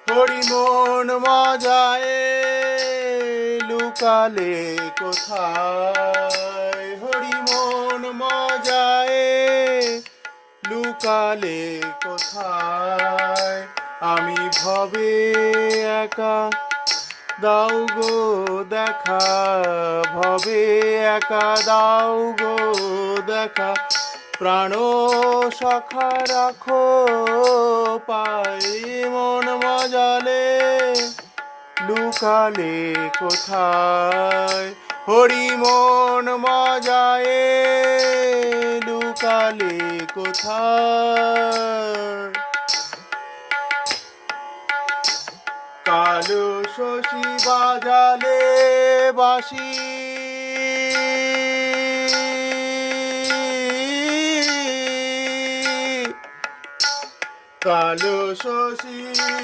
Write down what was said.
হরি মন মজায় লুকালে কোথায়, হরি মন মজায় লুকালে কোথায়, আমি ভবে একা দাও গো দেখা, ভবে একা দাও গো দেখা, প্রাণ সখা রাখো পাই, মন মজালে লুকালে কোথায়, হরি মন মজায় লুকালে কোথায়। কালো শশী বাজালে বাঁশি, কালো শশী